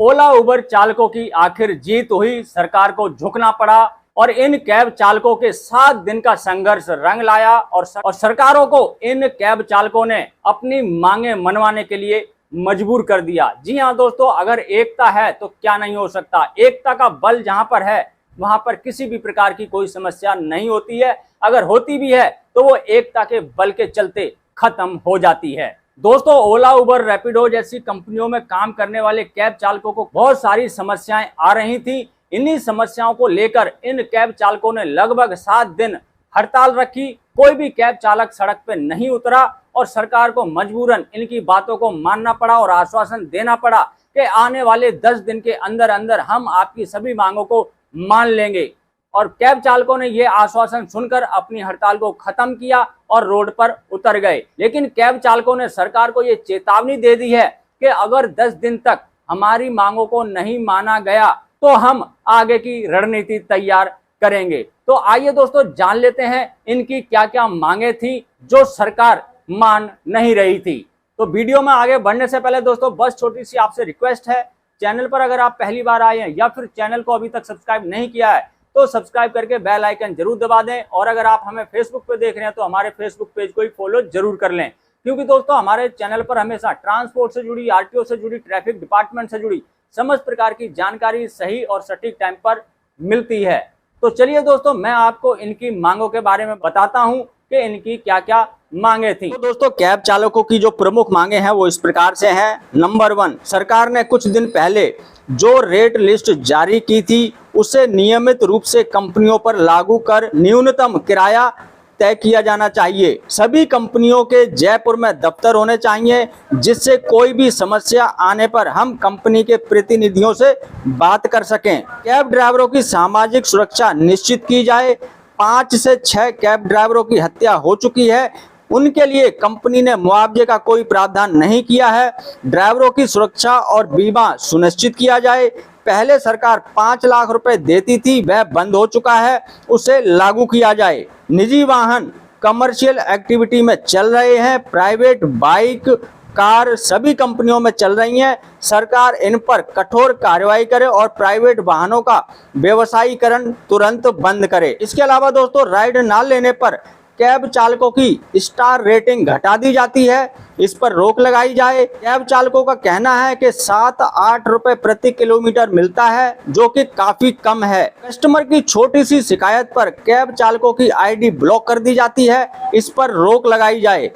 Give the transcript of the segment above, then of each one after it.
ओला उबर चालकों की आखिर जीत हुई, सरकार को झुकना पड़ा और इन कैब चालकों के 7 दिन का संघर्ष रंग लाया और सरकारों को इन कैब चालकों ने अपनी मांगे मनवाने के लिए मजबूर कर दिया। जी हाँ दोस्तों, अगर एकता है तो क्या नहीं हो सकता। एकता का बल जहां पर है वहां पर किसी भी प्रकार की कोई समस्या नहीं होती है, अगर होती भी है तो वो एकता के बल के चलते खत्म हो जाती है। दोस्तों, ओला उबर रैपिडो जैसी कंपनियों में काम करने वाले कैब चालकों को बहुत सारी समस्याएं आ रही थी। इन्हीं समस्याओं को लेकर इन कैब चालकों ने लगभग 7 दिन हड़ताल रखी। कोई भी कैब चालक सड़क पर नहीं उतरा और सरकार को मजबूरन इनकी बातों को मानना पड़ा और आश्वासन देना पड़ा कि आने वाले 10 दिन के अंदर अंदर हम आपकी सभी मांगों को मान लेंगे। और कैब चालकों ने यह आश्वासन सुनकर अपनी हड़ताल को खत्म किया और रोड पर उतर गए। लेकिन कैब चालकों ने सरकार को यह चेतावनी दे दी है कि अगर 10 दिन तक हमारी मांगों को नहीं माना गया तो हम आगे की रणनीति तैयार करेंगे। तो आइए दोस्तों जान लेते हैं इनकी क्या क्या मांगे थी जो सरकार मान नहीं रही थी। तो वीडियो में आगे बढ़ने से पहले दोस्तों बस छोटी सी आपसे रिक्वेस्ट है, चैनल पर अगर आप पहली बार आए हैं या फिर चैनल को अभी तक सब्सक्राइब नहीं किया है तो सब्सक्राइब करके बेल आइकन जरूर दबा दें। और अगर आप हमें फेसबुक पे देख रहे हैं तो हमारे फेसबुक पेज को ही फॉलो जरूर कर लें, क्योंकि दोस्तों हमारे चैनल पर हमेशा ट्रांसपोर्ट से जुड़ी, आरटीओ से जुड़ी, ट्रैफिक डिपार्टमेंट से जुड़ी समस्त प्रकार की जानकारी सही और सटीक टाइम पर मिलती है। तो चलिए दोस्तों, मैं आपको इनकी मांगों के बारे में बताता हूं कि इनकी क्या क्या मांगे थी। तो दोस्तों, कैब चालकों की जो प्रमुख मांगे हैं वो इस प्रकार से हैं। नंबर 1, सरकार ने कुछ दिन पहले जो रेट लिस्ट जारी की थी उसे नियमित रूप से कंपनियों पर लागू कर न्यूनतम किराया तय किया जाना चाहिए। सभी कंपनियों के जयपुर में दफ्तर होने चाहिए जिससे कोई भी समस्या आने पर हम कंपनी के प्रतिनिधियों से बात कर सकें। कैब ड्राइवरों की सामाजिक सुरक्षा निश्चित की जाए। 5 से 6 कैब ड्राइवरों की हत्या हो चुकी है, उनके लिए कंपनी ने मुआवजे का कोई प्रावधान नहीं किया है। ड्राइवरों की सुरक्षा और बीमा सुनिश्चित किया जाए। पहले सरकार 5 लाख रुपए देती थी, वह बंद हो चुका है, उसे लागू किया जाए। निजी वाहन कमर्शियल एक्टिविटी में चल रहे हैं, प्राइवेट बाइक, कार सभी कंपनियों में चल रही हैं। सरकार इन पर कठोर कार्रवाई करे और प्राइवेट वाहनों का व्यवसायीकरण तुरंत बंद करे। इसके अलावा दोस्तों, राइड ना लेने पर कैब चालकों की स्टार रेटिंग घटा दी जाती है, इस पर रोक लगाई जाए। कैब चालकों का कहना है कि 7-8 रुपए प्रति किलोमीटर मिलता है, जो कि काफी कम है। कस्टमर की छोटी सी शिकायत पर कैब चालकों की आईडी ब्लॉक कर दी जाती है, इस पर रोक लगाई जाए।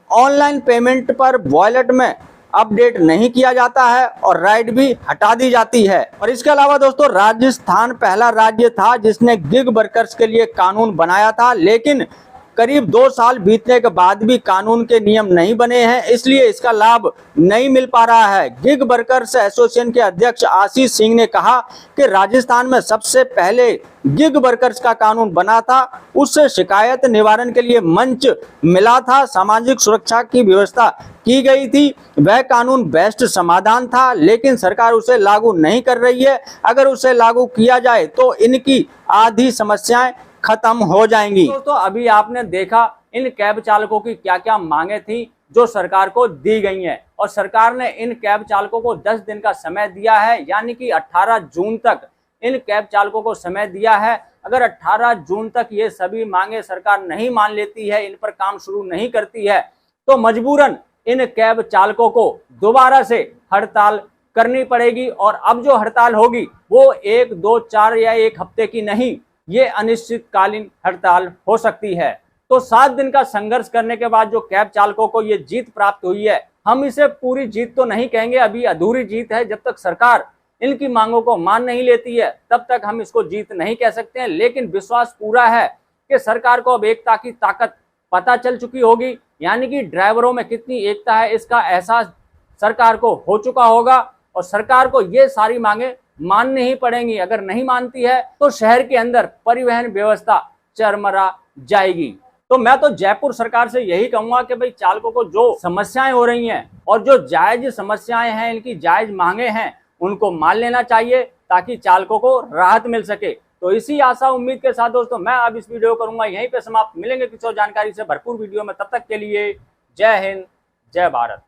ऑनलाइन पेमेंट पर वॉलेट में अपडेट नहीं किया जाता है और राइड भी हटा दी जाती है। और इसके अलावा दोस्तों, राजस्थान पहला राज्य था जिसने गिग वर्कर्स के लिए कानून बनाया था, लेकिन करीब 2 साल बीतने के बाद भी कानून के नियम नहीं बने हैं, इसलिए इसका लाभ नहीं मिल पा रहा है। गिग वर्कर्स एसोसिएशन के अध्यक्ष आशीष सिंह ने कहा कि राजस्थान में सबसे पहले गिग वर्कर्स का कानून बना था, उससे शिकायत निवारण के लिए मंच मिला था, सामाजिक सुरक्षा की व्यवस्था की गई थी, वह कानून बेस्ट समाधान था, लेकिन सरकार उसे लागू नहीं कर रही है। अगर उसे लागू किया जाए तो इनकी आधी समस्याएं खत्म हो जाएंगी। दोस्तों, अभी आपने देखा इन कैब चालकों की क्या क्या मांगे थी जो सरकार को दी गई हैं, और सरकार ने इन कैब चालकों को 10 दिन का समय दिया है, यानी कि 18 जून तक इन कैब चालकों को समय दिया है। अगर 18 जून तक ये सभी मांगे सरकार नहीं मान लेती है, इन पर काम शुरू नहीं करती है, तो मजबूरन इन कैब चालकों को दोबारा से हड़ताल करनी पड़ेगी। और अब जो हड़ताल होगी वो 1, 2, 4 या 1 हफ्ते की नहीं, ये अनिश्चितकालीन हड़ताल हो सकती है। तो 7 दिन का संघर्ष करने के बाद जो कैब चालकों को ये जीत प्राप्त हुई है, हम इसे पूरी जीत तो नहीं कहेंगे, अभी अधूरी जीत है। जब तक सरकार इनकी मांगों को मान नहीं लेती है तब तक हम इसको जीत नहीं कह सकते हैं। लेकिन विश्वास पूरा है कि सरकार को अब एकता की ताकत पता चल चुकी होगी, यानी कि ड्राइवरों में कितनी एकता है इसका एहसास सरकार को हो चुका होगा और सरकार को ये सारी मांगे माननी ही पड़ेंगी। अगर नहीं मानती है तो शहर के अंदर परिवहन व्यवस्था चरमरा जाएगी। तो मैं तो जयपुर सरकार से यही कहूंगा कि भाई चालकों को जो समस्याएं हो रही हैं और जो जायज समस्याएं हैं, इनकी जायज मांगे हैं, उनको मान लेना चाहिए ताकि चालकों को राहत मिल सके। तो इसी आशा उम्मीद के साथ दोस्तों मैं अब इस वीडियो करूंगा यहीं पे समाप्त। मिलेंगे किसी और जानकारी से भरपूर वीडियो में, तब तक के लिए जय हिंद, जय भारत।